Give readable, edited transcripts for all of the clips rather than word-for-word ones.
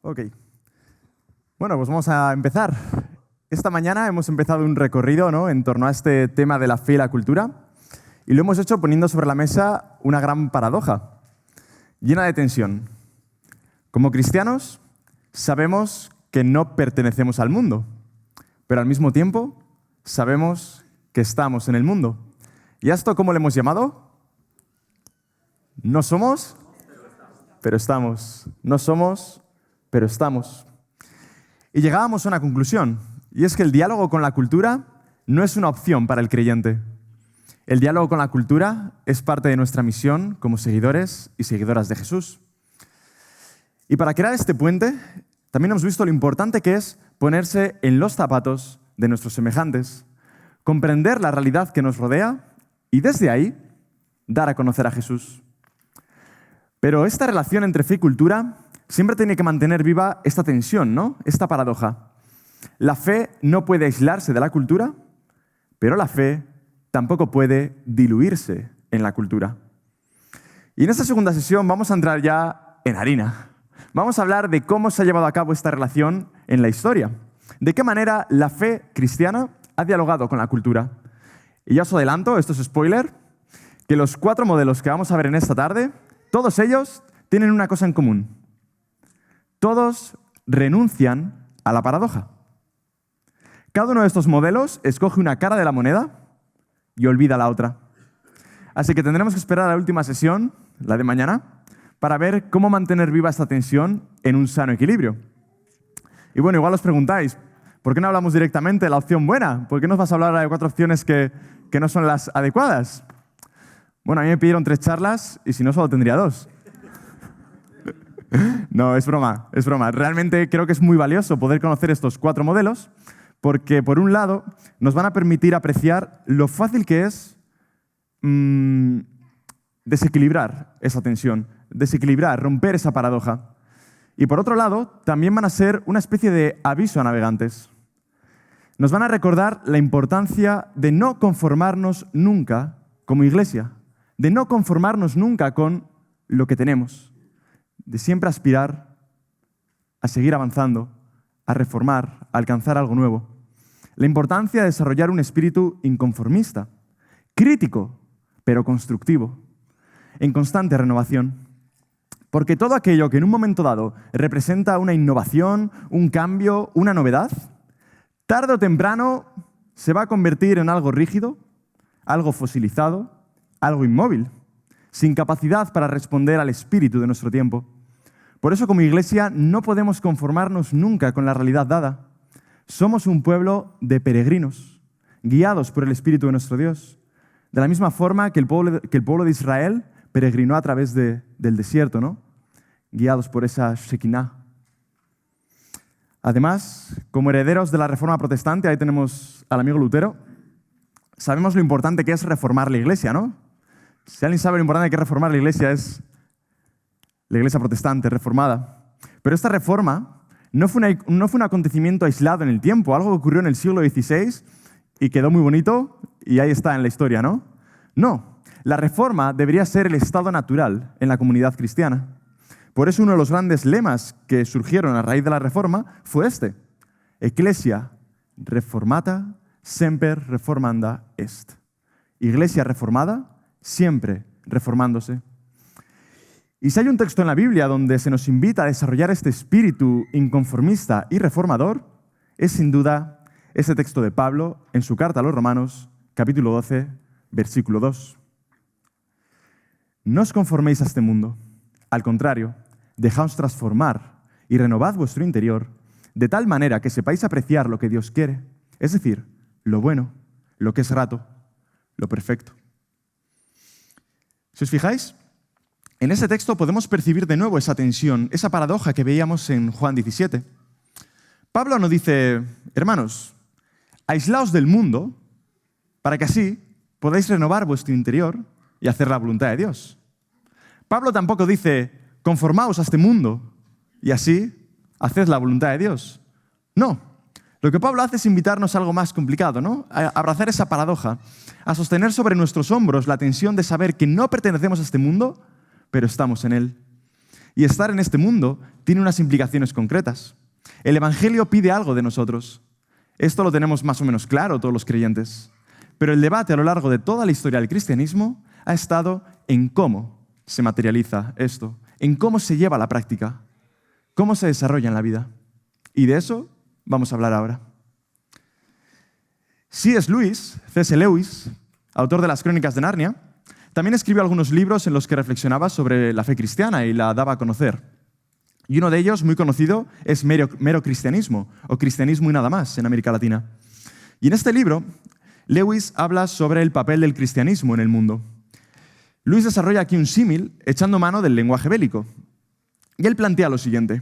Ok. Bueno, pues vamos a empezar. Esta mañana hemos empezado un recorrido, ¿no?, en torno a este tema de la fe y la cultura, y lo hemos hecho poniendo sobre la mesa una gran paradoja, llena de tensión. Como cristianos, sabemos que no pertenecemos al mundo, pero al mismo tiempo sabemos que estamos en el mundo. ¿Y a esto cómo le hemos llamado? No somos, pero estamos. No somos, pero estamos. Y llegábamos a una conclusión, y es que el diálogo con la cultura no es una opción para el creyente. El diálogo con la cultura es parte de nuestra misión como seguidores y seguidoras de Jesús. Y para crear este puente, también hemos visto lo importante que es ponerse en los zapatos de nuestros semejantes, comprender la realidad que nos rodea y desde ahí dar a conocer a Jesús. Pero esta relación entre fe y cultura siempre tiene que mantener viva esta tensión, ¿no? Esta paradoja. La fe no puede aislarse de la cultura, pero la fe tampoco puede diluirse en la cultura. Y en esta segunda sesión vamos a entrar ya en harina. Vamos a hablar de cómo se ha llevado a cabo esta relación en la historia. De qué manera la fe cristiana ha dialogado con la cultura. Y ya os adelanto, esto es spoiler, que los 4 modelos que vamos a ver en esta tarde, todos ellos tienen una cosa en común. Todos renuncian a la paradoja. Cada uno de estos modelos escoge una cara de la moneda y olvida la otra. Así que tendremos que esperar a la última sesión, la de mañana, para ver cómo mantener viva esta tensión en un sano equilibrio. Y bueno, igual os preguntáis, ¿por qué no hablamos directamente de la opción buena? ¿Por qué nos vas a hablar de 4 opciones que no son las adecuadas? Bueno, a mí me pidieron 3 charlas y si no, solo tendría 2. No, es broma, es broma. Realmente creo que es muy valioso poder conocer estos 4 modelos porque, por un lado, nos van a permitir apreciar lo fácil que es desequilibrar esa tensión, desequilibrar, romper esa paradoja. Y por otro lado, también van a ser una especie de aviso a navegantes. Nos van a recordar la importancia de no conformarnos nunca como iglesia, de no conformarnos nunca con lo que tenemos, de siempre aspirar a seguir avanzando, a reformar, a alcanzar algo nuevo. La importancia de desarrollar un espíritu inconformista, crítico, pero constructivo, en constante renovación. Porque todo aquello que en un momento dado representa una innovación, un cambio, una novedad, tarde o temprano se va a convertir en algo rígido, algo fosilizado, algo inmóvil, sin capacidad para responder al espíritu de nuestro tiempo. Por eso, como iglesia, no podemos conformarnos nunca con la realidad dada. Somos un pueblo de peregrinos, guiados por el Espíritu de nuestro Dios. De la misma forma que el pueblo de Israel peregrinó a través del desierto, ¿no?, guiados por esa Shekinah. Además, como herederos de la Reforma Protestante, ahí tenemos al amigo Lutero, sabemos lo importante que es reformar la iglesia, ¿no? Si alguien sabe lo importante que es reformar la iglesia, es la iglesia protestante, reformada. Pero esta reforma no fue un acontecimiento aislado en el tiempo, algo que ocurrió en el siglo XVI y quedó muy bonito y ahí está en la historia, ¿no? No, la reforma debería ser el estado natural en la comunidad cristiana. Por eso uno de los grandes lemas que surgieron a raíz de la reforma fue este: Ecclesia reformata semper reformanda est. Iglesia reformada, siempre reformándose. Y si hay un texto en la Biblia donde se nos invita a desarrollar este espíritu inconformista y reformador, es sin duda ese texto de Pablo en su carta a los Romanos, capítulo 12, versículo 2. No os conforméis a este mundo. Al contrario, dejaos transformar y renovad vuestro interior de tal manera que sepáis apreciar lo que Dios quiere, es decir, lo bueno, lo que es grato, lo perfecto. Si os fijáis, en ese texto podemos percibir de nuevo esa tensión, esa paradoja que veíamos en Juan 17. Pablo nos dice: hermanos, aislaos del mundo para que así podáis renovar vuestro interior y hacer la voluntad de Dios. Pablo tampoco dice: conformaos a este mundo y así haced la voluntad de Dios. No. Lo que Pablo hace es invitarnos a algo más complicado, ¿no? A abrazar esa paradoja, a sostener sobre nuestros hombros la tensión de saber que no pertenecemos a este mundo, pero estamos en él. y estar en este mundo tiene unas implicaciones concretas. El Evangelio pide algo de nosotros. Esto lo tenemos más o menos claro todos los creyentes. Pero el debate a lo largo de toda la historia del cristianismo ha estado en cómo se materializa esto, en cómo se lleva a la práctica, cómo se desarrolla en la vida. Y de eso vamos a hablar ahora. C.S. Lewis, autor de las Crónicas de Narnia, también escribió algunos libros en los que reflexionaba sobre la fe cristiana y la daba a conocer. Y uno de ellos, muy conocido, es Mero Cristianismo, o Cristianismo y nada más, en América Latina. Y en este libro, Lewis habla sobre el papel del cristianismo en el mundo. Lewis desarrolla aquí un símil echando mano del lenguaje bélico. Y él plantea lo siguiente.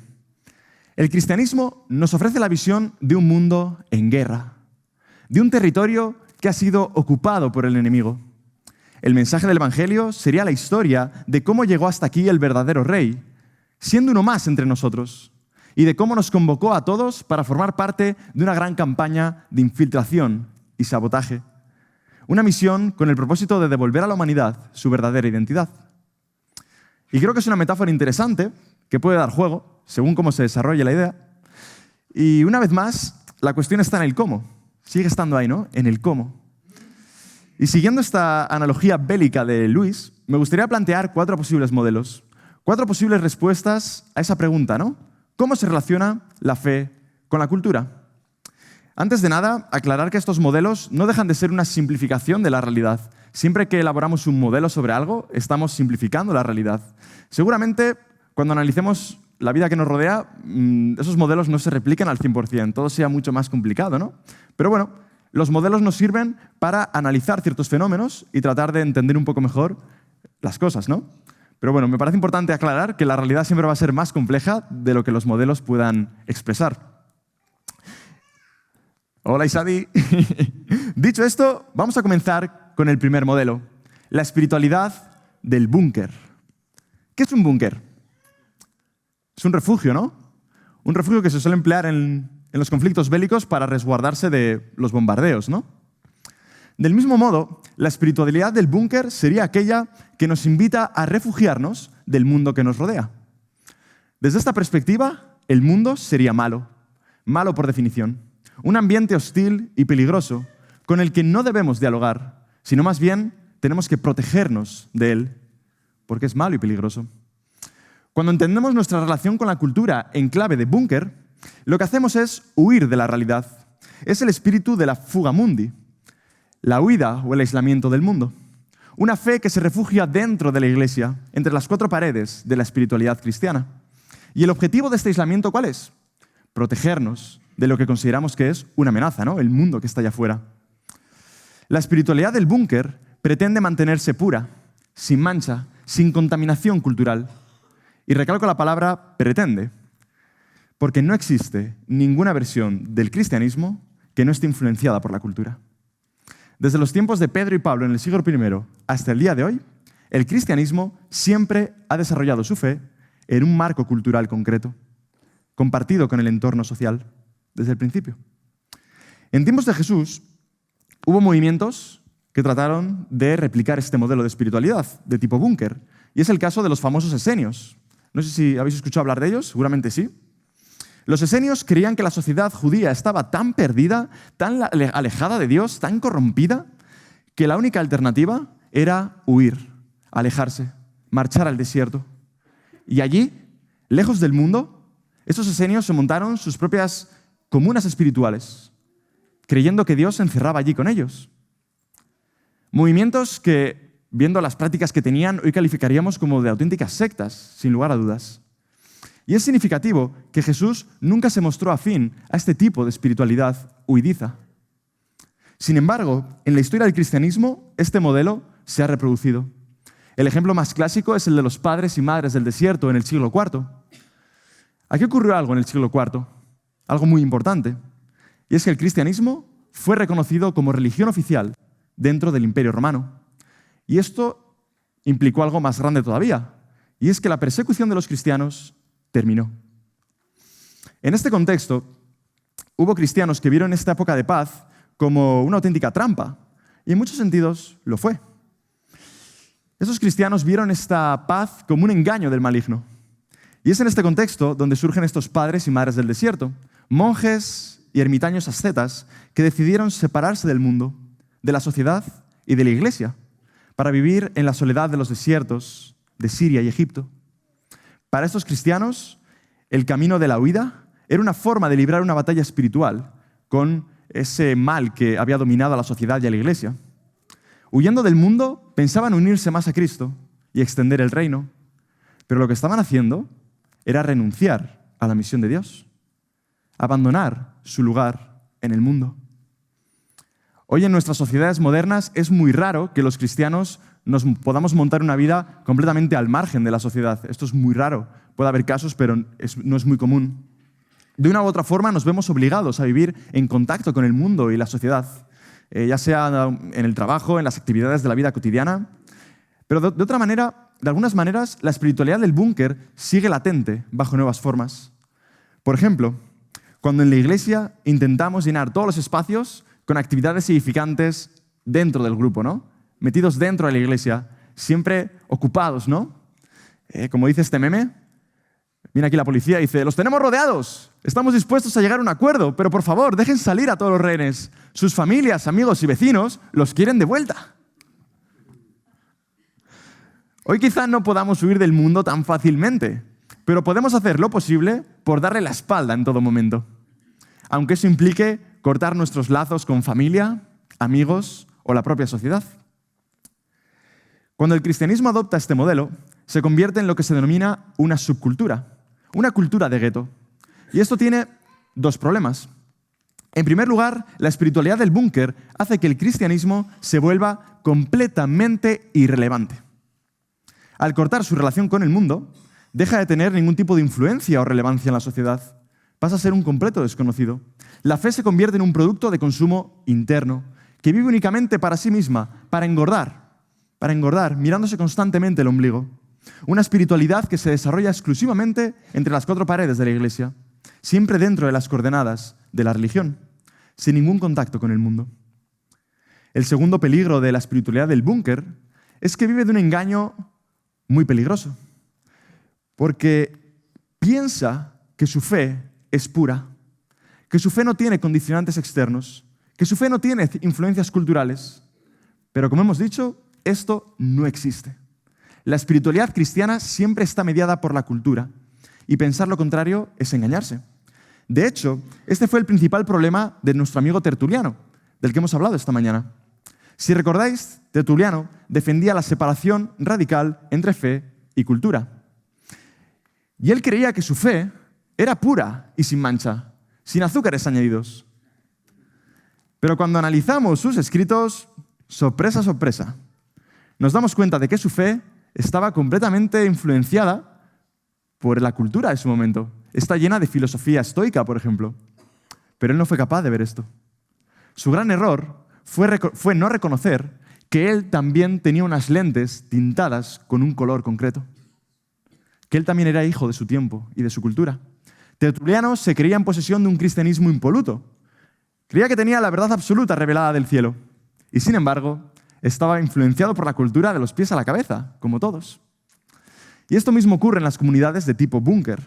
El cristianismo nos ofrece la visión de un mundo en guerra, de un territorio que ha sido ocupado por el enemigo. El mensaje del Evangelio sería la historia de cómo llegó hasta aquí el verdadero rey, siendo uno más entre nosotros, y de cómo nos convocó a todos para formar parte de una gran campaña de infiltración y sabotaje. Una misión con el propósito de devolver a la humanidad su verdadera identidad. Y creo que es una metáfora interesante que puede dar juego, según cómo se desarrolle la idea. Y una vez más, la cuestión está en el cómo. Sigue estando ahí, ¿no? En el cómo. Y siguiendo esta analogía bélica de Lewis, me gustaría plantear 4 posibles modelos. 4 posibles respuestas a esa pregunta, ¿no? ¿Cómo se relaciona la fe con la cultura? Antes de nada, aclarar que estos modelos no dejan de ser una simplificación de la realidad. Siempre que elaboramos un modelo sobre algo, estamos simplificando la realidad. Seguramente, cuando analicemos la vida que nos rodea, esos modelos no se replican al 100%, todo sea mucho más complicado, ¿no? Pero bueno, los modelos nos sirven para analizar ciertos fenómenos y tratar de entender un poco mejor las cosas, ¿no? Pero bueno, me parece importante aclarar que la realidad siempre va a ser más compleja de lo que los modelos puedan expresar. Hola, Isadi. Dicho esto, vamos a comenzar con el primer modelo, la espiritualidad del búnker. ¿Qué es un búnker? Es un refugio, ¿no? Un refugio que se suele emplear en los conflictos bélicos para resguardarse de los bombardeos, ¿no? Del mismo modo, la espiritualidad del búnker sería aquella que nos invita a refugiarnos del mundo que nos rodea. Desde esta perspectiva, el mundo sería malo, malo por definición. Un ambiente hostil y peligroso con el que no debemos dialogar, sino más bien tenemos que protegernos de él, porque es malo y peligroso. Cuando entendemos nuestra relación con la cultura en clave de búnker, lo que hacemos es huir de la realidad. Es el espíritu de la fuga mundi, la huida o el aislamiento del mundo. Una fe que se refugia dentro de la Iglesia, entre las 4 paredes de la espiritualidad cristiana. ¿Y el objetivo de este aislamiento cuál es? Protegernos de lo que consideramos que es una amenaza, ¿no? El mundo que está allá afuera. La espiritualidad del búnker pretende mantenerse pura, sin mancha, sin contaminación cultural. Y recalco la palabra pretende, porque no existe ninguna versión del cristianismo que no esté influenciada por la cultura. Desde los tiempos de Pedro y Pablo en el siglo I hasta el día de hoy, el cristianismo siempre ha desarrollado su fe en un marco cultural concreto, compartido con el entorno social desde el principio. En tiempos de Jesús hubo movimientos que trataron de replicar este modelo de espiritualidad de tipo búnker, y es el caso de los famosos esenios. No sé si habéis escuchado hablar de ellos, seguramente sí. Los esenios creían que la sociedad judía estaba tan perdida, tan alejada de Dios, tan corrompida, que la única alternativa era huir, alejarse, marchar al desierto. Y allí, lejos del mundo, estos esenios se montaron sus propias comunas espirituales, creyendo que Dios se encerraba allí con ellos. Movimientos que, viendo las prácticas que tenían, hoy calificaríamos como de auténticas sectas, sin lugar a dudas. Y es significativo que Jesús nunca se mostró afín a este tipo de espiritualidad huidiza. Sin embargo, en la historia del cristianismo, este modelo se ha reproducido. El ejemplo más clásico es el de los padres y madres del desierto en el siglo IV. Aquí ocurrió algo en el siglo IV, algo muy importante, y es que el cristianismo fue reconocido como religión oficial dentro del Imperio Romano. Y esto implicó algo más grande todavía, y es que la persecución de los cristianos terminó. En este contexto, hubo cristianos que vieron esta época de paz como una auténtica trampa, y en muchos sentidos lo fue. Esos cristianos vieron esta paz como un engaño del maligno. Y es en este contexto donde surgen estos padres y madres del desierto, monjes y ermitaños ascetas que decidieron separarse del mundo, de la sociedad y de la iglesia, para vivir en la soledad de los desiertos de Siria y Egipto. Para estos cristianos, el camino de la huida era una forma de librar una batalla espiritual con ese mal que había dominado a la sociedad y a la iglesia. Huyendo del mundo, pensaban unirse más a Cristo y extender el reino, pero lo que estaban haciendo era renunciar a la misión de Dios, abandonar su lugar en el mundo. Hoy en nuestras sociedades modernas es muy raro que los cristianos nos podamos montar una vida completamente al margen de la sociedad. Esto es muy raro. Puede haber casos, pero no es muy común. De una u otra forma nos vemos obligados a vivir en contacto con el mundo y la sociedad, ya sea en el trabajo, en las actividades de la vida cotidiana. Pero de otra manera, de algunas maneras, la espiritualidad del búnker sigue latente bajo nuevas formas. Por ejemplo, cuando en la iglesia intentamos llenar todos los espacios con actividades edificantes dentro del grupo, ¿no? Metidos dentro de la iglesia, siempre ocupados, ¿no? Como dice este meme, viene aquí la policía y dice: «Los tenemos rodeados, estamos dispuestos a llegar a un acuerdo, pero por favor, dejen salir a todos los rehenes. Sus familias, amigos y vecinos los quieren de vuelta». Hoy quizá no podamos huir del mundo tan fácilmente, pero podemos hacer lo posible por darle la espalda en todo momento, aunque eso implique cortar nuestros lazos con familia, amigos o la propia sociedad. Cuando el cristianismo adopta este modelo, se convierte en lo que se denomina una subcultura, una cultura de gueto. Y esto tiene dos problemas. En primer lugar, la espiritualidad del búnker hace que el cristianismo se vuelva completamente irrelevante. Al cortar su relación con el mundo, deja de tener ningún tipo de influencia o relevancia en la sociedad. Pasa a ser un completo desconocido. La fe se convierte en un producto de consumo interno, que vive únicamente para sí misma, para engordar, mirándose constantemente el ombligo. Una espiritualidad que se desarrolla exclusivamente entre las cuatro paredes de la iglesia, siempre dentro de las coordenadas de la religión, sin ningún contacto con el mundo. El segundo peligro de la espiritualidad del búnker es que vive de un engaño muy peligroso, porque piensa que su fe es pura, que su fe no tiene condicionantes externos, que su fe no tiene influencias culturales, pero como hemos dicho, esto no existe. La espiritualidad cristiana siempre está mediada por la cultura, y pensar lo contrario es engañarse. De hecho, este fue el principal problema de nuestro amigo Tertuliano, del que hemos hablado esta mañana. Si recordáis, Tertuliano defendía la separación radical entre fe y cultura. Y él creía que su fe era pura y sin mancha, sin azúcares añadidos. Pero cuando analizamos sus escritos, sorpresa, sorpresa, nos damos cuenta de que su fe estaba completamente influenciada por la cultura de su momento. Está llena de filosofía estoica, por ejemplo. Pero él no fue capaz de ver esto. Su gran error fue no reconocer que él también tenía unas lentes tintadas con un color concreto. Que él también era hijo de su tiempo y de su cultura. Tertuliano se creía en posesión de un cristianismo impoluto. Creía que tenía la verdad absoluta revelada del cielo. Y sin embargo, estaba influenciado por la cultura de los pies a la cabeza, como todos. Y esto mismo ocurre en las comunidades de tipo búnker.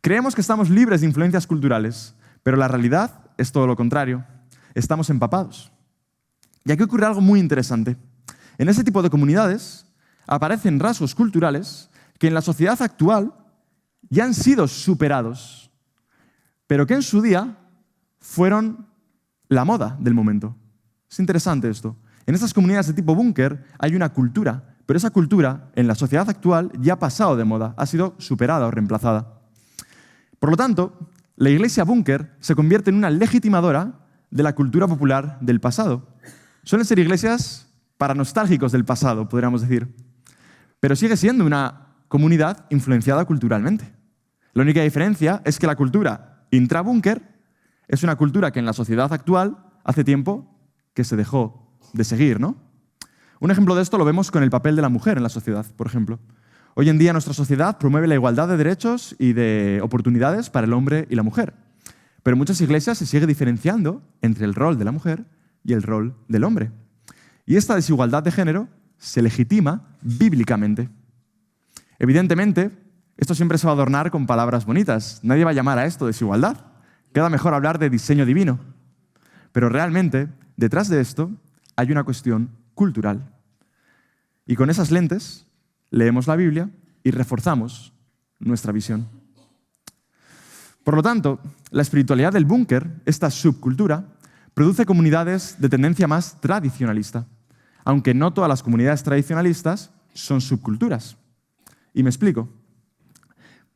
Creemos que estamos libres de influencias culturales, pero la realidad es todo lo contrario. Estamos empapados. Y aquí ocurre algo muy interesante. En ese tipo de comunidades aparecen rasgos culturales que en la sociedad actual ya han sido superados, pero que en su día fueron la moda del momento. Es interesante esto. En estas comunidades de tipo búnker hay una cultura, pero esa cultura en la sociedad actual ya ha pasado de moda, ha sido superada o reemplazada. Por lo tanto, la iglesia búnker se convierte en una legitimadora de la cultura popular del pasado. Suelen ser iglesias para nostálgicos del pasado, podríamos decir, pero sigue siendo una comunidad influenciada culturalmente. La única diferencia es que la cultura intrabúnker es una cultura que en la sociedad actual hace tiempo que se dejó de seguir, ¿no? Un ejemplo de esto lo vemos con el papel de la mujer en la sociedad, por ejemplo. Hoy en día nuestra sociedad promueve la igualdad de derechos y de oportunidades para el hombre y la mujer. Pero en muchas iglesias se sigue diferenciando entre el rol de la mujer y el rol del hombre. Y esta desigualdad de género se legitima bíblicamente. Evidentemente, Esto siempre se va a adornar con palabras bonitas. Nadie va a llamar a esto desigualdad. Queda mejor hablar de diseño divino. Pero realmente, detrás de esto, hay una cuestión cultural. Y con esas lentes, leemos la Biblia y reforzamos nuestra visión. Por lo tanto, la espiritualidad del búnker, esta subcultura, produce comunidades de tendencia más tradicionalista, aunque no todas las comunidades tradicionalistas son subculturas. Y me explico.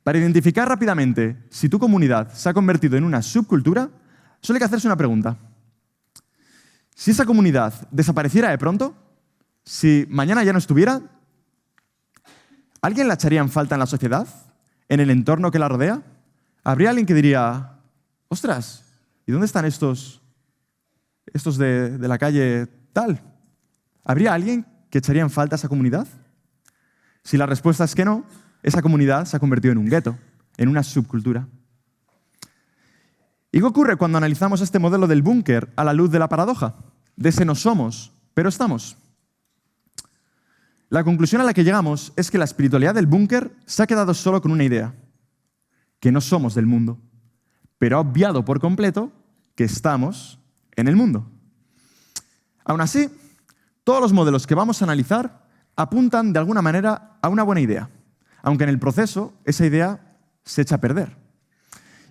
Para identificar rápidamente si tu comunidad se ha convertido en una subcultura, solo hay que hacerse una pregunta. Si esa comunidad desapareciera de pronto, si mañana ya no estuviera, ¿alguien la echaría en falta en la sociedad? ¿En el entorno que la rodea? ¿Habría alguien que diría, ostras, ¿y dónde están estos de la calle tal? ¿Habría alguien que echaría en falta a esa comunidad? Si la respuesta es que no, esa comunidad se ha convertido en un gueto, en una subcultura. ¿Y qué ocurre cuando analizamos este modelo del búnker a la luz de la paradoja? De ese no somos, pero estamos. La conclusión a la que llegamos es que la espiritualidad del búnker se ha quedado solo con una idea, que no somos del mundo, pero ha obviado por completo que estamos en el mundo. Aún así, todos los modelos que vamos a analizar apuntan de alguna manera a una buena idea, aunque en el proceso esa idea se echa a perder.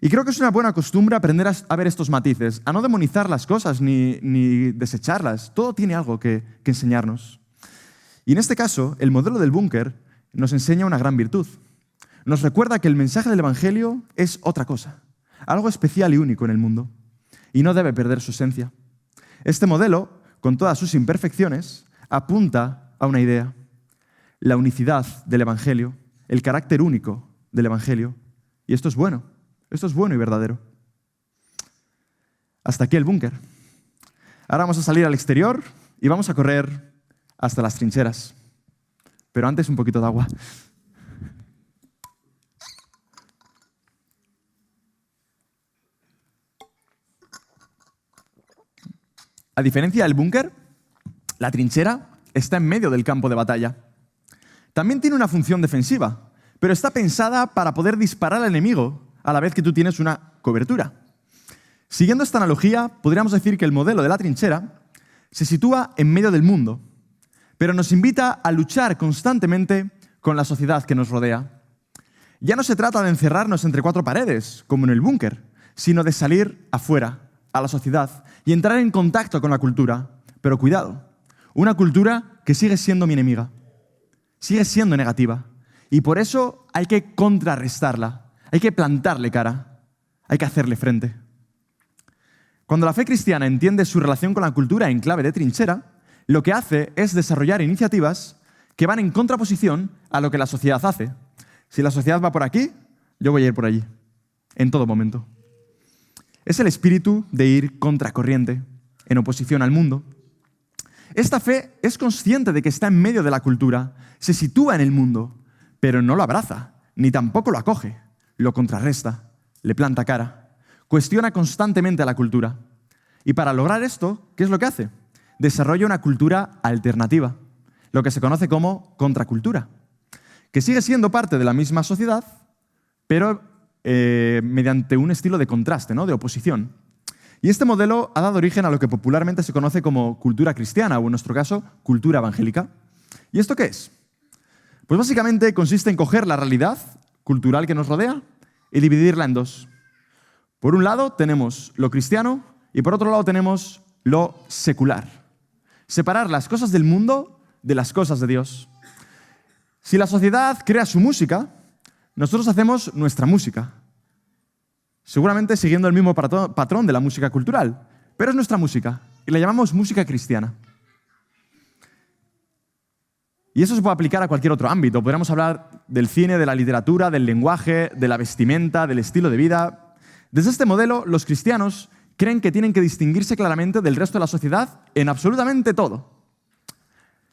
Y creo que es una buena costumbre aprender a ver estos matices, a no demonizar las cosas ni desecharlas. Todo tiene algo que enseñarnos. Y en este caso, el modelo del búnker nos enseña una gran virtud. Nos recuerda que el mensaje del Evangelio es otra cosa, algo especial y único en el mundo, y no debe perder su esencia. Este modelo, con todas sus imperfecciones, apunta a una idea: la unicidad del Evangelio, el carácter único del Evangelio. Y esto es bueno y verdadero. Hasta aquí el búnker. Ahora vamos a salir al exterior y vamos a correr hasta las trincheras. Pero antes un poquito de agua. A diferencia del búnker, la trinchera está en medio del campo de batalla. También tiene una función defensiva, pero está pensada para poder disparar al enemigo a la vez que tú tienes una cobertura. Siguiendo esta analogía, podríamos decir que el modelo de la trinchera se sitúa en medio del mundo, pero nos invita a luchar constantemente con la sociedad que nos rodea. Ya no se trata de encerrarnos entre cuatro paredes, como en el búnker, sino de salir afuera, a la sociedad, y entrar en contacto con la cultura. Pero cuidado, una cultura que sigue siendo mi enemiga, sigue siendo negativa, y por eso hay que contrarrestarla, hay que plantarle cara, hay que hacerle frente. Cuando la fe cristiana entiende su relación con la cultura en clave de trinchera, lo que hace es desarrollar iniciativas que van en contraposición a lo que la sociedad hace. Si la sociedad va por aquí, yo voy a ir por allí, en todo momento. Es el espíritu de ir contracorriente, en oposición al mundo. Esta fe es consciente de que está en medio de la cultura, se sitúa en el mundo, pero no lo abraza, ni tampoco lo acoge, lo contrarresta, le planta cara, cuestiona constantemente a la cultura. Y para lograr esto, ¿qué es lo que hace? Desarrolla una cultura alternativa, lo que se conoce como contracultura, que sigue siendo parte de la misma sociedad, pero mediante un estilo de contraste, ¿no? De oposición. Y este modelo ha dado origen a lo que popularmente se conoce como cultura cristiana, o en nuestro caso, cultura evangélica. ¿Y esto qué es? Pues básicamente consiste en coger la realidad cultural que nos rodea y dividirla en dos. Por un lado tenemos lo cristiano y por otro lado tenemos lo secular. Separar las cosas del mundo de las cosas de Dios. Si la sociedad crea su música, nosotros hacemos nuestra música. Seguramente siguiendo el mismo patrón de la música cultural, pero es nuestra música y la llamamos música cristiana. Y eso se puede aplicar a cualquier otro ámbito. Podríamos hablar del cine, de la literatura, del lenguaje, de la vestimenta, del estilo de vida. Desde este modelo, los cristianos creen que tienen que distinguirse claramente del resto de la sociedad en absolutamente todo.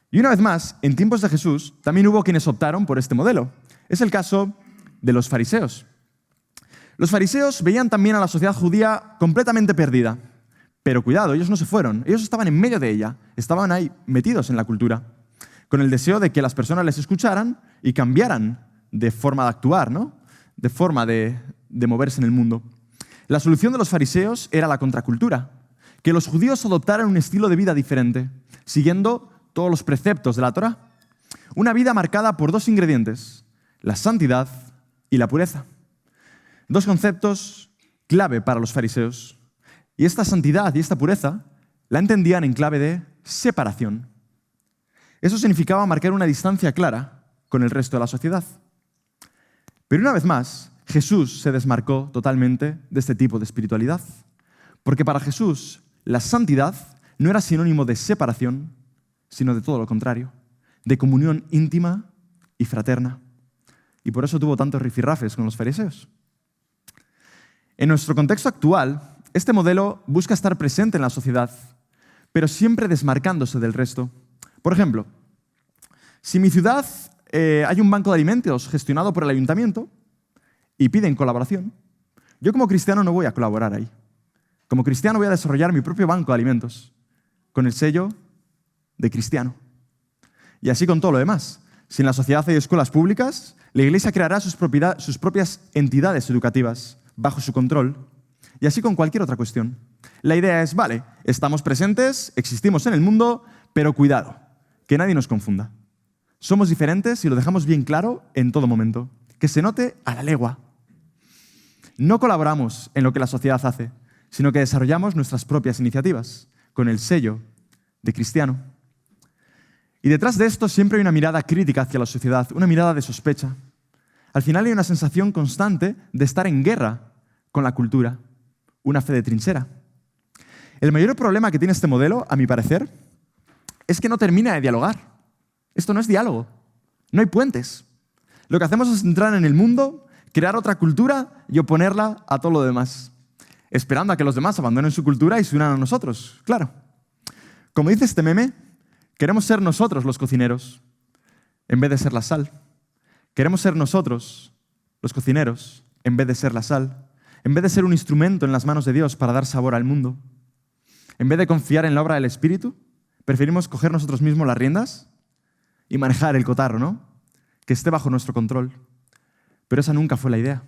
Y una vez más, en tiempos de Jesús, también hubo quienes optaron por este modelo. Es el caso de los fariseos. Los fariseos veían también a la sociedad judía completamente perdida. Pero cuidado, ellos no se fueron, ellos estaban en medio de ella, estaban ahí metidos en la cultura, con el deseo de que las personas les escucharan y cambiaran de forma de actuar, ¿no? De forma de moverse en el mundo. La solución de los fariseos era la contracultura, que los judíos adoptaran un estilo de vida diferente, siguiendo todos los preceptos de la Torá. Una vida marcada por dos ingredientes, la santidad y la pureza. Dos conceptos clave para los fariseos. Y esta santidad y esta pureza la entendían en clave de separación. Eso significaba marcar una distancia clara con el resto de la sociedad. Pero una vez más, Jesús se desmarcó totalmente de este tipo de espiritualidad. Porque para Jesús, la santidad no era sinónimo de separación, sino de todo lo contrario, de comunión íntima y fraterna. Y por eso tuvo tantos rifirrafes con los fariseos. En nuestro contexto actual, este modelo busca estar presente en la sociedad, pero siempre desmarcándose del resto. Por ejemplo, si en mi ciudad hay un banco de alimentos gestionado por el ayuntamiento y piden colaboración, yo como cristiano no voy a colaborar ahí. Como cristiano voy a desarrollar mi propio banco de alimentos con el sello de cristiano. Y así con todo lo demás. Si en la sociedad hay escuelas públicas, la Iglesia creará sus propias entidades educativas bajo su control. Y así con cualquier otra cuestión. La idea es, vale, estamos presentes, existimos en el mundo, pero cuidado, que nadie nos confunda. Somos diferentes y lo dejamos bien claro en todo momento. Que se note a la legua. No colaboramos en lo que la sociedad hace, sino que desarrollamos nuestras propias iniciativas con el sello de cristiano. Y detrás de esto siempre hay una mirada crítica hacia la sociedad, una mirada de sospecha. Al final hay una sensación constante de estar en guerra con la cultura, una fe de trinchera. El mayor problema que tiene este modelo, a mi parecer, es que no termina de dialogar. Esto no es diálogo, no hay puentes. Lo que hacemos es entrar en el mundo, crear otra cultura y oponerla a todo lo demás, esperando a que los demás abandonen su cultura y se unan a nosotros, claro. Como dice este meme, queremos ser nosotros los cocineros, en vez de ser la sal. Queremos ser nosotros los cocineros, en vez de ser la sal. En vez de ser un instrumento en las manos de Dios para dar sabor al mundo. En vez de confiar en la obra del Espíritu, preferimos coger nosotros mismos las riendas y manejar el cotarro, ¿no? Que esté bajo nuestro control. Pero esa nunca fue la idea.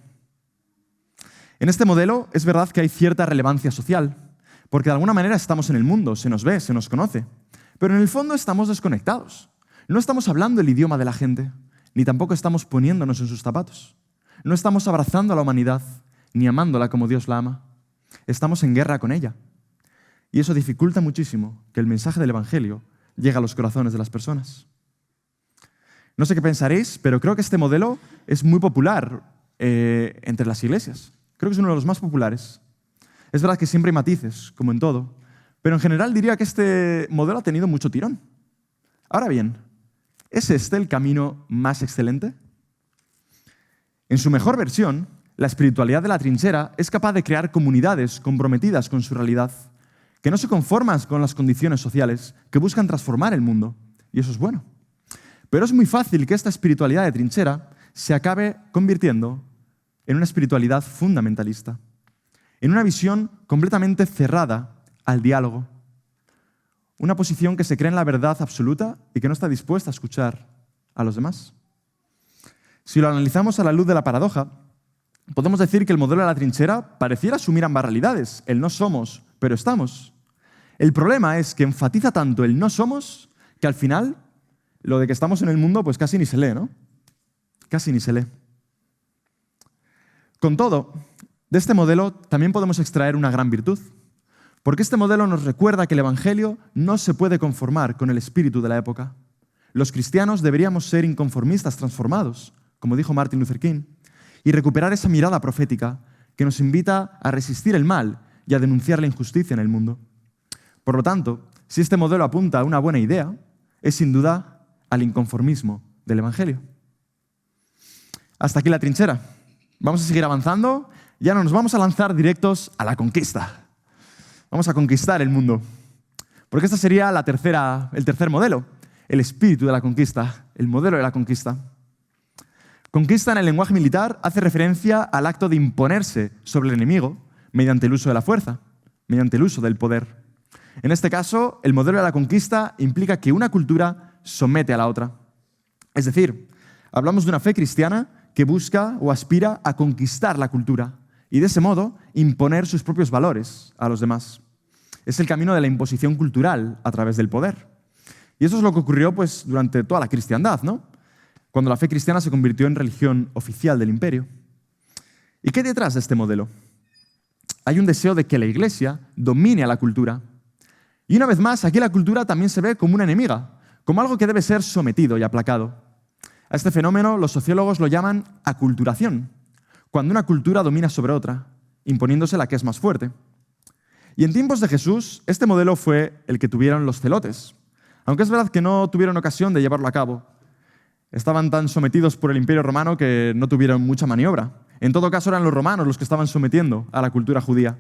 En este modelo es verdad que hay cierta relevancia social, porque de alguna manera estamos en el mundo, se nos ve, se nos conoce, pero en el fondo estamos desconectados. No estamos hablando el idioma de la gente, ni tampoco estamos poniéndonos en sus zapatos. No estamos abrazando a la humanidad, ni amándola como Dios la ama. Estamos en guerra con ella. Y eso dificulta muchísimo que el mensaje del Evangelio llegue a los corazones de las personas. No sé qué pensaréis, pero creo que este modelo es muy popular entre las iglesias. Creo que es uno de los más populares. Es verdad que siempre hay matices, como en todo, pero en general diría que este modelo ha tenido mucho tirón. Ahora bien, ¿es este el camino más excelente? En su mejor versión, la espiritualidad de la trinchera es capaz de crear comunidades comprometidas con su realidad, que no se conforman con las condiciones sociales, que buscan transformar el mundo. Y eso es bueno. Pero es muy fácil que esta espiritualidad de trinchera se acabe convirtiendo en una espiritualidad fundamentalista, en una visión completamente cerrada al diálogo, una posición que se cree en la verdad absoluta y que no está dispuesta a escuchar a los demás. Si lo analizamos a la luz de la paradoja, podemos decir que el modelo de la trinchera pareciera asumir ambas realidades, el no somos, pero estamos. El problema es que enfatiza tanto el no somos que al final lo de que estamos en el mundo pues casi ni se lee, ¿no? Casi ni se lee. Con todo, de este modelo también podemos extraer una gran virtud, porque este modelo nos recuerda que el Evangelio no se puede conformar con el espíritu de la época. Los cristianos deberíamos ser inconformistas transformados, como dijo Martin Luther King, y recuperar esa mirada profética que nos invita a resistir el mal y a denunciar la injusticia en el mundo. Por lo tanto, si este modelo apunta a una buena idea, es sin duda al inconformismo del Evangelio. Hasta aquí la trinchera. Vamos a seguir avanzando. Ya no nos vamos a lanzar directos a la conquista. Vamos a conquistar el mundo. Porque esta sería el tercer modelo, el espíritu de la conquista, el modelo de la conquista. Conquista en el lenguaje militar hace referencia al acto de imponerse sobre el enemigo mediante el uso de la fuerza, mediante el uso del poder. En este caso, el modelo de la conquista implica que una cultura somete a la otra. Es decir, hablamos de una fe cristiana que busca o aspira a conquistar la cultura y de ese modo imponer sus propios valores a los demás. Es el camino de la imposición cultural a través del poder. Y eso es lo que ocurrió pues, durante toda la cristiandad, ¿no? Cuando la fe cristiana se convirtió en religión oficial del imperio. ¿Y qué hay detrás de este modelo? Hay un deseo de que la Iglesia domine a la cultura. Y una vez más, aquí la cultura también se ve como una enemiga, como algo que debe ser sometido y aplacado. A este fenómeno los sociólogos lo llaman aculturación, cuando una cultura domina sobre otra, imponiéndose la que es más fuerte. Y en tiempos de Jesús, este modelo fue el que tuvieron los celotes, aunque es verdad que no tuvieron ocasión de llevarlo a cabo. Estaban tan sometidos por el Imperio Romano que no tuvieron mucha maniobra. En todo caso, eran los romanos los que estaban sometiendo a la cultura judía.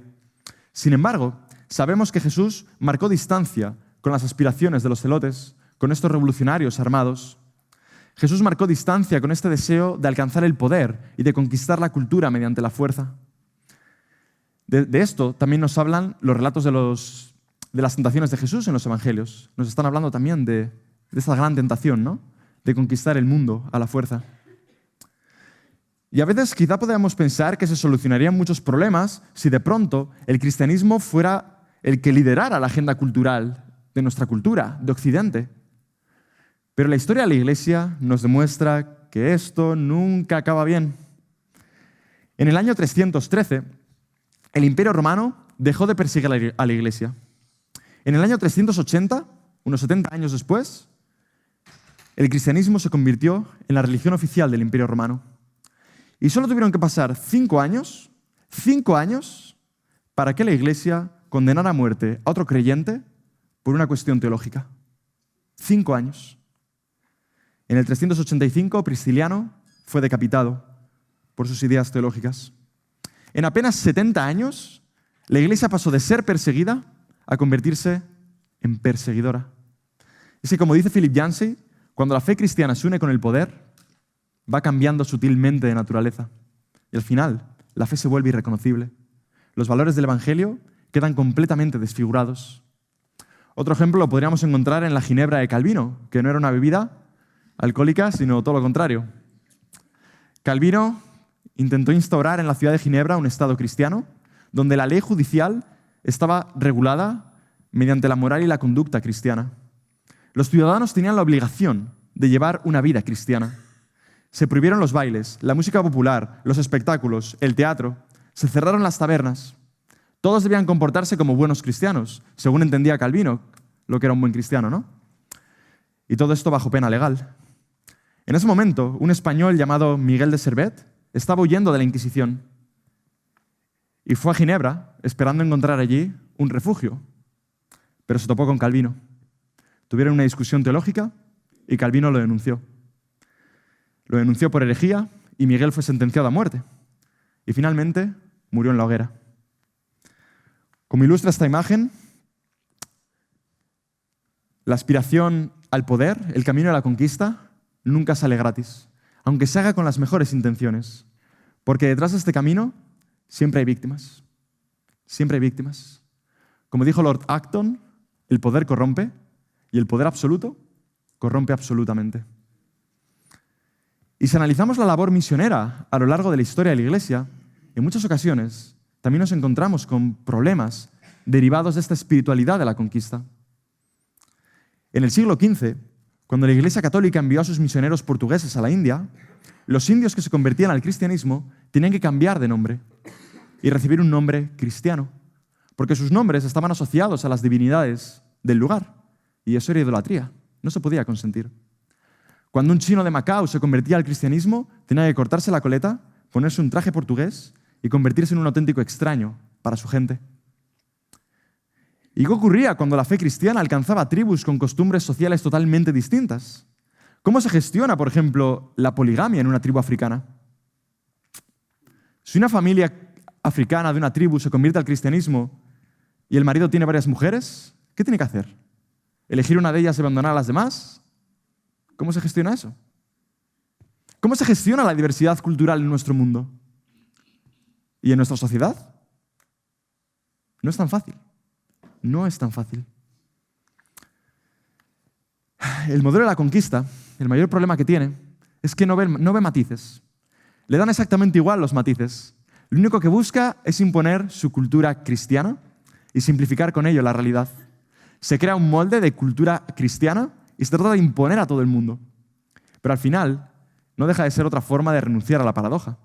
Sin embargo, sabemos que Jesús marcó distancia con las aspiraciones de los celotes, con estos revolucionarios armados. Jesús marcó distancia con este deseo de alcanzar el poder y de conquistar la cultura mediante la fuerza. De esto también nos hablan los relatos de las tentaciones de Jesús en los evangelios. Nos están hablando también de esta gran tentación, ¿no? De conquistar el mundo a la fuerza. Y a veces quizá podríamos pensar que se solucionarían muchos problemas si de pronto el cristianismo fuera el que liderara la agenda cultural de nuestra cultura, de Occidente. Pero la historia de la Iglesia nos demuestra que esto nunca acaba bien. En el año 313, el Imperio Romano dejó de perseguir a la Iglesia. En el año 380, unos 70 años después, el cristianismo se convirtió en la religión oficial del Imperio Romano. Y solo tuvieron que pasar 5 años, para que la Iglesia condenara a muerte a otro creyente por una cuestión teológica. 5 años. En el 385, Prisciliano fue decapitado por sus ideas teológicas. En apenas 70 años, la Iglesia pasó de ser perseguida a convertirse en perseguidora. Es que, como dice Philip Yancey, cuando la fe cristiana se une con el poder, va cambiando sutilmente de naturaleza. Y al final, la fe se vuelve irreconocible. Los valores del Evangelio quedan completamente desfigurados. Otro ejemplo lo podríamos encontrar en la ginebra de Calvino, que no era una bebida alcohólica, sino todo lo contrario. Calvino intentó instaurar en la ciudad de Ginebra un Estado cristiano, donde la ley judicial estaba regulada mediante la moral y la conducta cristiana. Los ciudadanos tenían la obligación de llevar una vida cristiana. Se prohibieron los bailes, la música popular, los espectáculos, el teatro. Se cerraron las tabernas. Todos debían comportarse como buenos cristianos, según entendía Calvino, lo que era un buen cristiano, ¿no? Y todo esto bajo pena legal. En ese momento, un español llamado Miguel de Servet estaba huyendo de la Inquisición y fue a Ginebra esperando encontrar allí un refugio, pero se topó con Calvino. Tuvieron una discusión teológica y Calvino lo denunció. Lo denunció por herejía y Miguel fue sentenciado a muerte. Y finalmente murió en la hoguera. Como ilustra esta imagen, la aspiración al poder, el camino a la conquista, nunca sale gratis, aunque se haga con las mejores intenciones. Porque detrás de este camino siempre hay víctimas. Siempre hay víctimas. Como dijo Lord Acton, el poder corrompe y el poder absoluto corrompe absolutamente. Y si analizamos la labor misionera a lo largo de la historia de la Iglesia, en muchas ocasiones también nos encontramos con problemas derivados de esta espiritualidad de la conquista. En el siglo XV, cuando la Iglesia Católica envió a sus misioneros portugueses a la India, los indios que se convertían al cristianismo tenían que cambiar de nombre y recibir un nombre cristiano, porque sus nombres estaban asociados a las divinidades del lugar, y eso era idolatría, no se podía consentir. Cuando un chino de Macao se convertía al cristianismo, tenía que cortarse la coleta, ponerse un traje portugués y convertirse en un auténtico extraño para su gente. ¿Y qué ocurría cuando la fe cristiana alcanzaba tribus con costumbres sociales totalmente distintas? ¿Cómo se gestiona, por ejemplo, la poligamia en una tribu africana? Si una familia africana de una tribu se convierte al cristianismo y el marido tiene varias mujeres, ¿qué tiene que hacer? ¿Elegir una de ellas y abandonar a las demás? ¿Cómo se gestiona eso? ¿Cómo se gestiona la diversidad cultural en nuestro mundo? ¿Y en nuestra sociedad? No es tan fácil. No es tan fácil. El modelo de la conquista, el mayor problema que tiene, es que no ve matices. Le dan exactamente igual los matices. Lo único que busca es imponer su cultura cristiana y simplificar con ello la realidad. Se crea un molde de cultura cristiana y se trata de imponer a todo el mundo. Pero al final, no deja de ser otra forma de renunciar a la paradoja,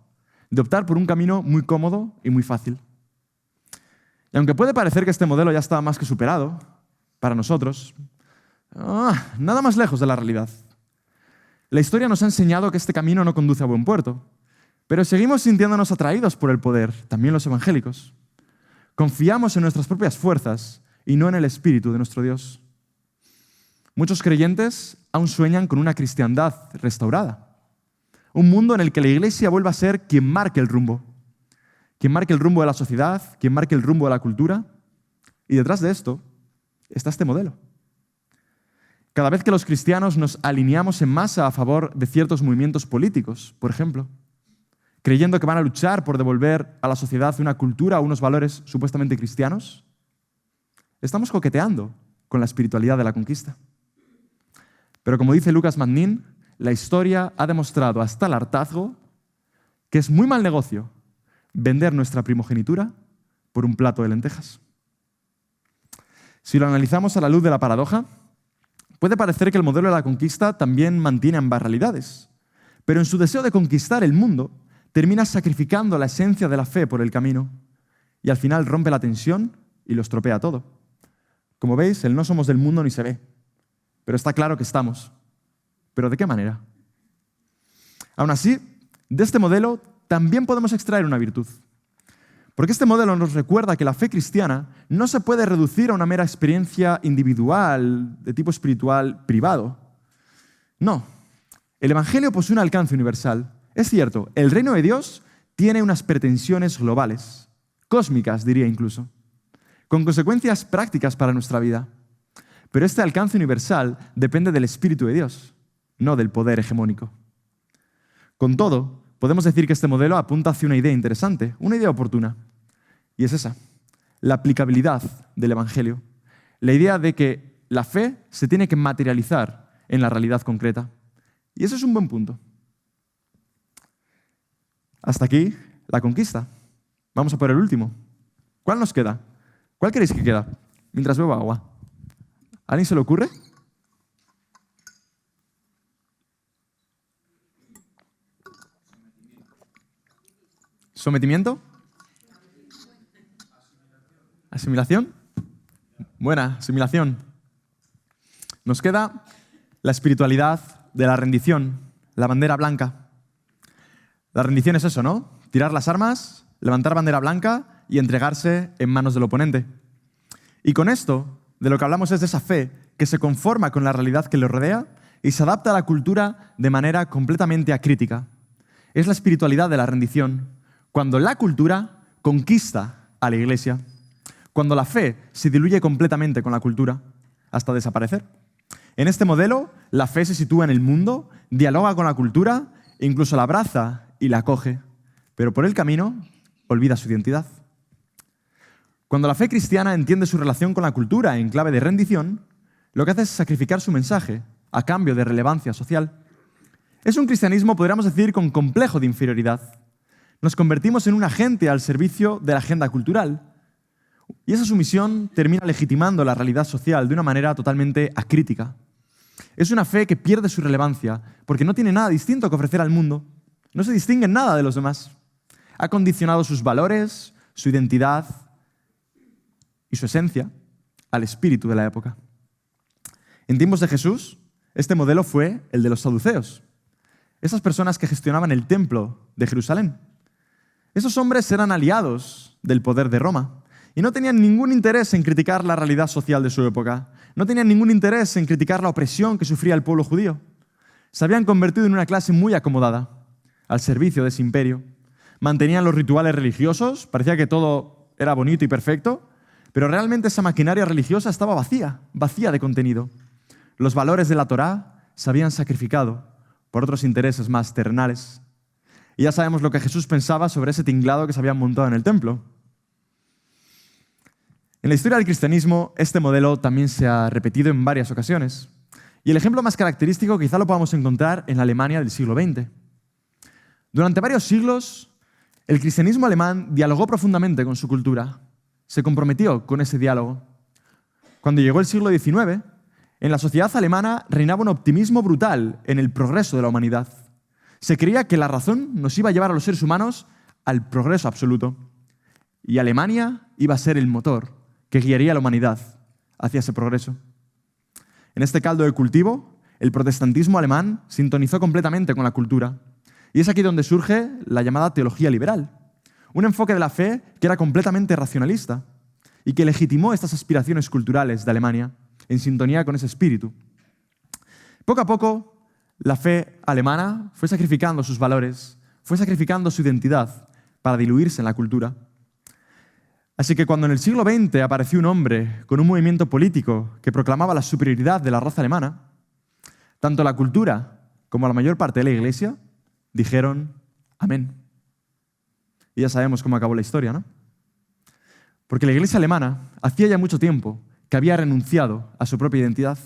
de optar por un camino muy cómodo y muy fácil. Y aunque puede parecer que este modelo ya estaba más que superado, para nosotros, nada más lejos de la realidad. La historia nos ha enseñado que este camino no conduce a buen puerto, pero seguimos sintiéndonos atraídos por el poder, también los evangélicos. Confiamos en nuestras propias fuerzas y no en el Espíritu de nuestro Dios. Muchos creyentes aún sueñan con una cristiandad restaurada. Un mundo en el que la Iglesia vuelva a ser quien marque el rumbo. Quien marque el rumbo de la sociedad, quien marque el rumbo de la cultura. Y detrás de esto está este modelo. Cada vez que los cristianos nos alineamos en masa a favor de ciertos movimientos políticos, por ejemplo, creyendo que van a luchar por devolver a la sociedad una cultura o unos valores supuestamente cristianos, estamos coqueteando con la espiritualidad de la conquista. Pero como dice Lucas Magnin, la historia ha demostrado hasta el hartazgo que es muy mal negocio vender nuestra primogenitura por un plato de lentejas. Si lo analizamos a la luz de la paradoja, puede parecer que el modelo de la conquista también mantiene ambas realidades, pero en su deseo de conquistar el mundo, termina sacrificando la esencia de la fe por el camino y al final rompe la tensión y lo estropea todo. Como veis, el no somos del mundo ni se ve, pero está claro que estamos. ¿Pero de qué manera? Aún así, de este modelo también podemos extraer una virtud. Porque este modelo nos recuerda que la fe cristiana no se puede reducir a una mera experiencia individual, de tipo espiritual privado. No, el Evangelio posee un alcance universal. Es cierto, el reino de Dios tiene unas pretensiones globales, cósmicas diría incluso, con consecuencias prácticas para nuestra vida. Pero este alcance universal depende del Espíritu de Dios, no del poder hegemónico. Con todo, podemos decir que este modelo apunta hacia una idea interesante, una idea oportuna. Y es esa, la aplicabilidad del Evangelio. La idea de que la fe se tiene que materializar en la realidad concreta. Y ese es un buen punto. Hasta aquí la conquista. Vamos a por el último. ¿Cuál nos queda? ¿Cuál queréis que queda? Mientras bebo agua. ¿A alguien se le ocurre? ¿Sometimiento? ¿Asimilación? Buena, asimilación. Nos queda la espiritualidad de la rendición, la bandera blanca. La rendición es eso, ¿no? Tirar las armas, levantar bandera blanca y entregarse en manos del oponente. Y con esto, de lo que hablamos es de esa fe que se conforma con la realidad que le rodea y se adapta a la cultura de manera completamente acrítica. Es la espiritualidad de la rendición, cuando la cultura conquista a la Iglesia, cuando la fe se diluye completamente con la cultura hasta desaparecer. En este modelo, la fe se sitúa en el mundo, dialoga con la cultura e incluso la abraza y la acoge, pero por el camino olvida su identidad. Cuando la fe cristiana entiende su relación con la cultura en clave de rendición, lo que hace es sacrificar su mensaje a cambio de relevancia social. Es un cristianismo, podríamos decir, con complejo de inferioridad. Nos convertimos en un agente al servicio de la agenda cultural. Y esa sumisión termina legitimando la realidad social de una manera totalmente acrítica. Es una fe que pierde su relevancia porque no tiene nada distinto que ofrecer al mundo. No se distingue en nada de los demás. Ha condicionado sus valores, su identidad y su esencia al espíritu de la época. En tiempos de Jesús, este modelo fue el de los saduceos, esas personas que gestionaban el templo de Jerusalén. Esos hombres eran aliados del poder de Roma y no tenían ningún interés en criticar la realidad social de su época. No tenían ningún interés en criticar la opresión que sufría el pueblo judío. Se habían convertido en una clase muy acomodada, al servicio de ese imperio. Mantenían los rituales religiosos, parecía que todo era bonito y perfecto, pero realmente esa maquinaria religiosa estaba vacía de contenido. Los valores de la Torá se habían sacrificado por otros intereses más terrenales. Y ya sabemos lo que Jesús pensaba sobre ese tinglado que se habían montado en el templo. En la historia del cristianismo, este modelo también se ha repetido en varias ocasiones. Y el ejemplo más característico quizá lo podamos encontrar en la Alemania del siglo XX. Durante varios siglos, el cristianismo alemán dialogó profundamente con su cultura, se comprometió con ese diálogo. Cuando llegó el siglo XIX, en la sociedad alemana reinaba un optimismo brutal en el progreso de la humanidad. Se creía que la razón nos iba a llevar a los seres humanos al progreso absoluto. Y Alemania iba a ser el motor que guiaría a la humanidad hacia ese progreso. En este caldo de cultivo, el protestantismo alemán sintonizó completamente con la cultura. Y es aquí donde surge la llamada teología liberal, un enfoque de la fe que era completamente racionalista y que legitimó estas aspiraciones culturales de Alemania en sintonía con ese espíritu. Poco a poco, la fe alemana fue sacrificando sus valores, fue sacrificando su identidad para diluirse en la cultura. Así que cuando en el siglo XX apareció un hombre con un movimiento político que proclamaba la superioridad de la raza alemana, tanto la cultura como la mayor parte de la Iglesia dijeron amén. Y ya sabemos cómo acabó la historia, ¿no? Porque la Iglesia alemana hacía ya mucho tiempo que había renunciado a su propia identidad,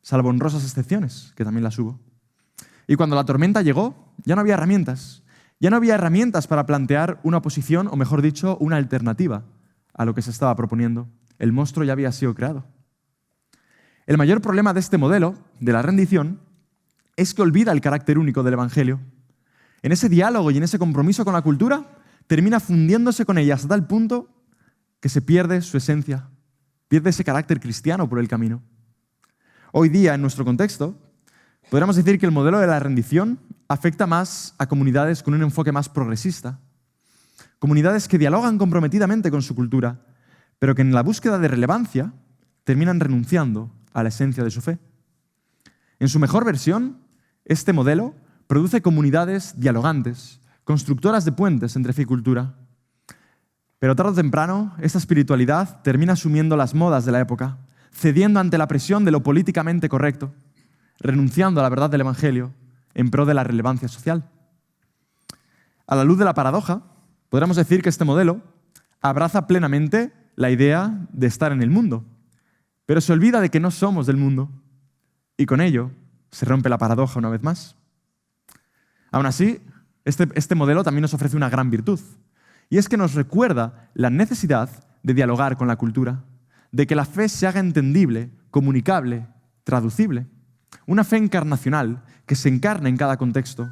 salvo honrosas excepciones, que también las hubo. Y cuando la tormenta llegó, ya no había herramientas. Ya no había herramientas para plantear una oposición, o mejor dicho, una alternativa a lo que se estaba proponiendo. El monstruo ya había sido creado. El mayor problema de este modelo, de la rendición, es que olvida el carácter único del Evangelio. En ese diálogo y en ese compromiso con la cultura, termina fundiéndose con ella hasta tal punto que se pierde su esencia, pierde ese carácter cristiano por el camino. Hoy día, en nuestro contexto, podríamos decir que el modelo de la rendición afecta más a comunidades con un enfoque más progresista. Comunidades que dialogan comprometidamente con su cultura, pero que en la búsqueda de relevancia terminan renunciando a la esencia de su fe. En su mejor versión, este modelo produce comunidades dialogantes, constructoras de puentes entre fe y cultura. Pero tarde o temprano, esta espiritualidad termina asumiendo las modas de la época, cediendo ante la presión de lo políticamente correcto, renunciando a la verdad del Evangelio en pro de la relevancia social. A la luz de la paradoja, podríamos decir que este modelo abraza plenamente la idea de estar en el mundo, pero se olvida de que no somos del mundo, y con ello se rompe la paradoja una vez más. Aún así, este modelo también nos ofrece una gran virtud, y es que nos recuerda la necesidad de dialogar con la cultura, de que la fe se haga entendible, comunicable, traducible. Una fe encarnacional que se encarna en cada contexto.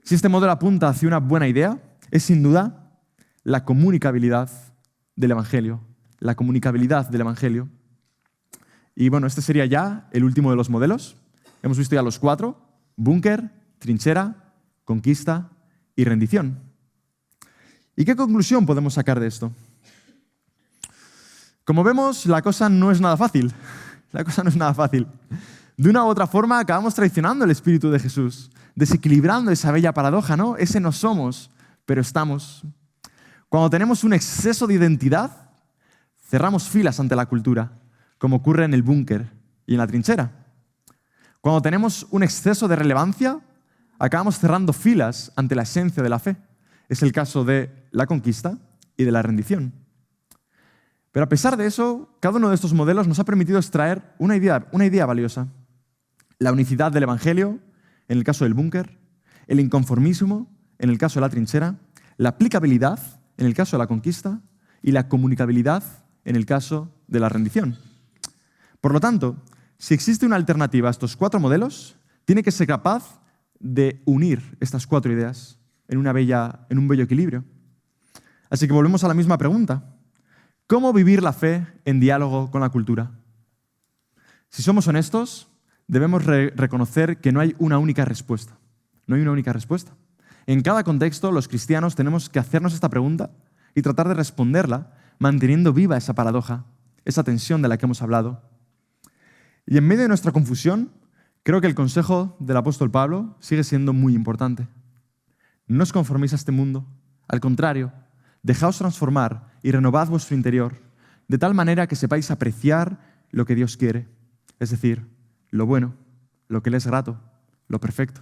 Si este modelo apunta hacia una buena idea, es sin duda la comunicabilidad del Evangelio. La comunicabilidad del Evangelio. Y bueno, este sería ya el último de los modelos. Hemos visto ya los 4: búnker, trinchera, conquista y rendición. ¿Y qué conclusión podemos sacar de esto? Como vemos, la cosa no es nada fácil. La cosa no es nada fácil. De una u otra forma acabamos traicionando el Espíritu de Jesús, desequilibrando esa bella paradoja, ¿no? Ese no somos, pero estamos. Cuando tenemos un exceso de identidad, cerramos filas ante la cultura, como ocurre en el búnker y en la trinchera. Cuando tenemos un exceso de relevancia, acabamos cerrando filas ante la esencia de la fe. Es el caso de la conquista y de la rendición. Pero a pesar de eso, cada uno de estos modelos nos ha permitido extraer una idea valiosa. La unicidad del Evangelio, en el caso del búnker, el inconformismo, en el caso de la trinchera, la aplicabilidad, en el caso de la conquista, y la comunicabilidad, en el caso de la rendición. Por lo tanto, si existe una alternativa a estos 4 modelos, tiene que ser capaz de unir estas 4 ideas en un bello equilibrio. Así que volvemos a la misma pregunta. ¿Cómo vivir la fe en diálogo con la cultura? Si somos honestos, debemos reconocer que no hay una única respuesta. No hay una única respuesta. En cada contexto, los cristianos tenemos que hacernos esta pregunta y tratar de responderla manteniendo viva esa paradoja, esa tensión de la que hemos hablado. Y en medio de nuestra confusión, creo que el consejo del apóstol Pablo sigue siendo muy importante. No os conforméis a este mundo. Al contrario, dejaos transformar y renovad vuestro interior, de tal manera que sepáis apreciar lo que Dios quiere, es decir, lo bueno, lo que le es grato, lo perfecto.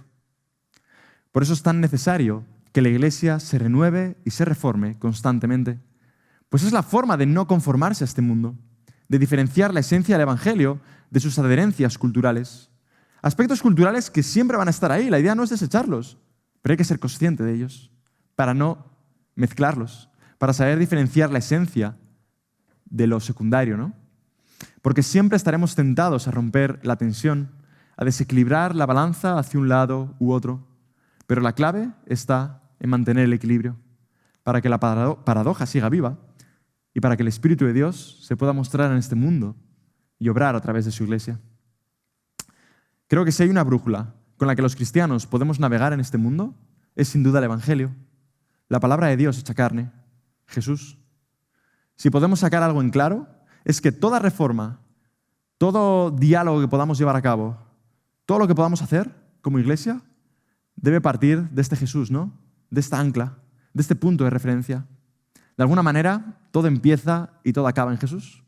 Por eso es tan necesario que la Iglesia se renueve y se reforme constantemente, pues es la forma de no conformarse a este mundo, de diferenciar la esencia del Evangelio de sus adherencias culturales. Aspectos culturales que siempre van a estar ahí, la idea no es desecharlos, pero hay que ser consciente de ellos para no mezclarlos, para saber diferenciar la esencia de lo secundario, ¿no? Porque siempre estaremos tentados a romper la tensión, a desequilibrar la balanza hacia un lado u otro, pero la clave está en mantener el equilibrio, para que la paradoja siga viva y para que el Espíritu de Dios se pueda mostrar en este mundo y obrar a través de su iglesia. Creo que si hay una brújula con la que los cristianos podemos navegar en este mundo, es sin duda el Evangelio, la palabra de Dios hecha carne, Jesús. Si podemos sacar algo en claro, es que toda reforma, todo diálogo que podamos llevar a cabo, todo lo que podamos hacer como iglesia, debe partir de este Jesús, ¿no? De esta ancla, de este punto de referencia. De alguna manera, todo empieza y todo acaba en Jesús.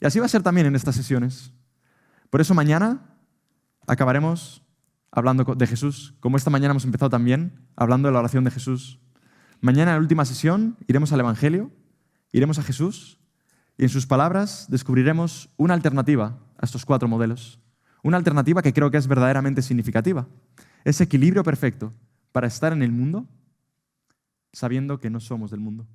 Y así va a ser también en estas sesiones. Por eso mañana acabaremos hablando de Jesús, como esta mañana hemos empezado también hablando de la oración de Jesús. Mañana, en la última sesión, iremos al Evangelio, iremos a Jesús y en sus palabras descubriremos una alternativa a estos 4 modelos. Una alternativa que creo que es verdaderamente significativa. Ese equilibrio perfecto para estar en el mundo sabiendo que no somos del mundo.